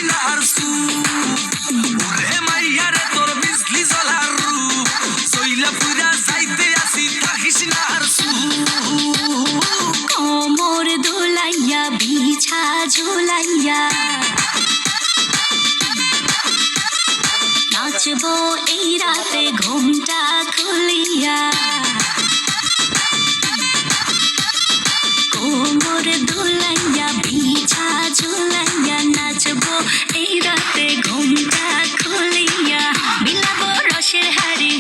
না আর ওরে মাইয়ারে তোর বিজলি জ্বলার রূপ সইলা পুরা যাইতে আসি থাকিস না আর কোমর দোলাইয়া বিছা ঝুলাইয়া নাচবো এই রাতে ঘুমটা খুলিয়া কোমর দোলাইয়া বিছা ঝুলাইয়া নাচবো এই রাতে ঘুমটা খুলিয়া বিলাবো রসের হাড়ি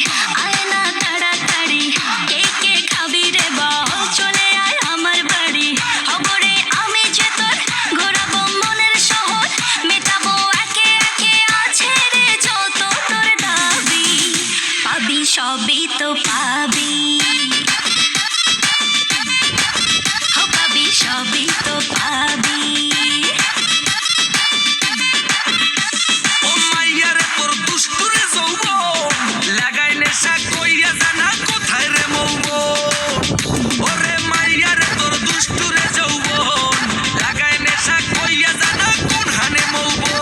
আয় না তাড়াতাড়ি কে কে খাবি রে বল চলে আয় আমার বাড়ি খবরে আমি যে তোর ঘোরাবো মনের শহর মেটাবো একে একে আছে রে যত তোর দাবি পাবি সবই তো পাবি সবই তো পাবি ও মাইয়ারে তোর দুষ্টুরে যৌবন লাগাই নেশা কইয়া জানা কোথায় রে মৌবন ওরে মাইয়ারে তোর দুষ্টুরে যৌবন লাগাই নেশা কইয়া জানা কোন হানে মৌবন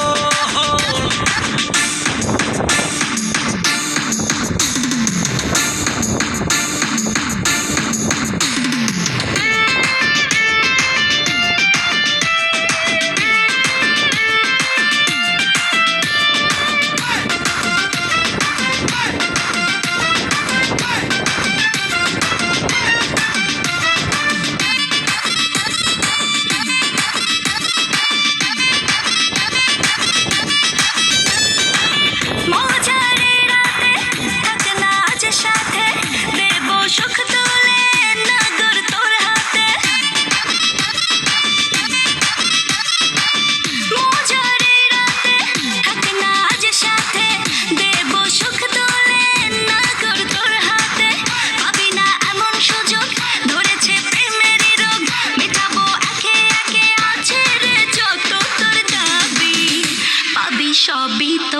সবই তো